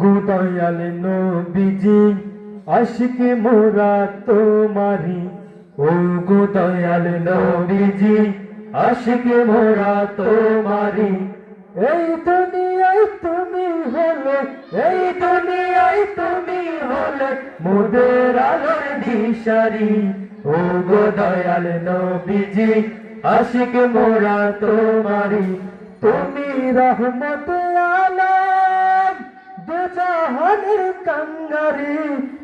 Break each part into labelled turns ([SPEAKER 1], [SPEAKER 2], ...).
[SPEAKER 1] গো দয়াল নবীজি আশিকে মোরা তোমারি। ও গো দয়াল নবীজি আশিকে মোরা তোমারি। এই দুনিয়ায় তুমি হলে, এই দুনিয়ায় তুমি হলে মোদের আলোর দিশারি। ও গো দয়াল নবীজি আশিকে মোরা তোমারি। তুমি রহমতে আলম দুজাহানের কাঙ্গারি।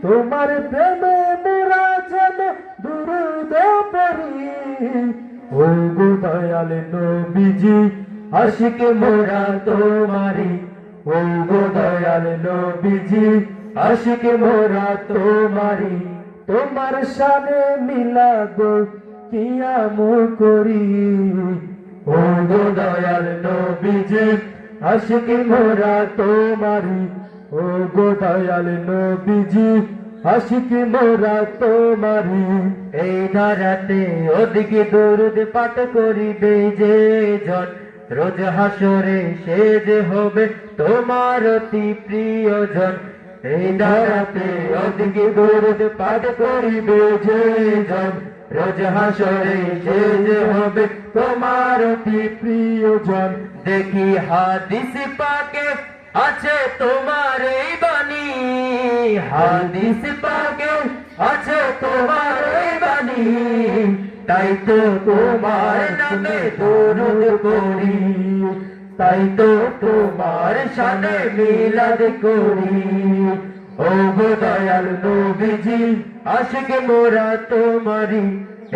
[SPEAKER 1] তোমার প্রেমে মোরা যেন দুরূদ পড়ি। ও গো দয়াল নবীজি আশিকে মোরা তোমারি। ও গো দয়াল নবীজি আশিকে মোরা তোমারি। তোমার শানে মিলাদ কিয়াম করি। ও গো দয়াল নবীজি আশিকে মোরা তোমারি। ও গো দয়াল নবীজি আশিকে মোরা তোমারি। এই ধারাতে ওদিকে দরুদ পাঠ করিবে যে জন, রোজ হাসরে সে যে হবে তোমার অতি প্রিয়জন। এই ধারাতে ওদিকে দরুদ পাঠ করিবে যে জন, রোজ হাসরে সে যে হবে তোমার অতি প্রিয়জন। দেখি হাদিস পাকে আছে তোমার এই বাণী, হাদিস পাকে আছে তোমার এই বাণী। তাই তো তোমার নামে দরুদ পড়ি, তাই তো তোমার শানে মিলাদ করি। ও গো দয়াল নবীজি আশিকে মোরা তোমারি।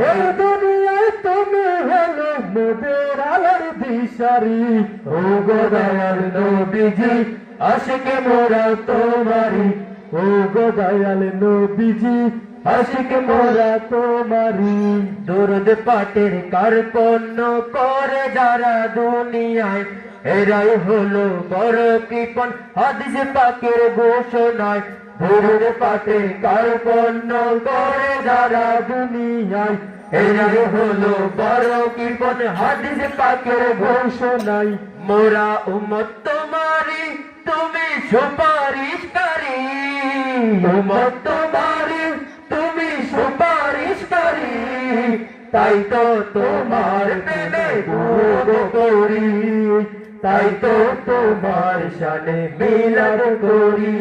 [SPEAKER 1] এই দুনিয়ায় তুমি হলো মোদের আলোর দিশারি। ও গো দয়াল নবীজি আশিকে মোরা তোমারি। ও গো দয়াল নবীজি আশিকে মোরা তোমারি। দরুদ পাঠের কার্পণ্য করে যারা দুনিয়ায়, এরাই হলো বড় কৃপণ হাদিস পাকের ঘোষণায়। দরুদ পাঠের কার্পণ্য করে যারা দুনিয়ায়, এরাই হলো বড় কৃপণ হাদিস পাকের ঘোষণায়। মোরা উম্মত তোমারি, তুমি সুপারিশকারী। উম্মত তোমারি, তুমি সুপারিশকারী। তাই তো তোমার প্রেমে দরুদ পড়ি, তাই তো তোমার শানে মিলাদ করি।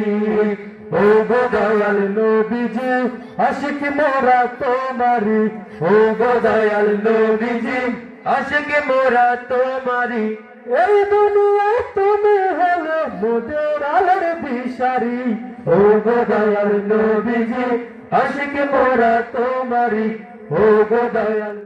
[SPEAKER 1] ও গো দয়াল নবীজি আশিকে মোরা তোমারি। ও গো দয়াল নবীজি আশিকে মোরা তোমারি। এই দুনিয়ায় তুমি হলে মোদের আলোর দিশারি। ও গো দয়াল নবীজি আশিকে মোরা তোমারি। ও গো দয়াল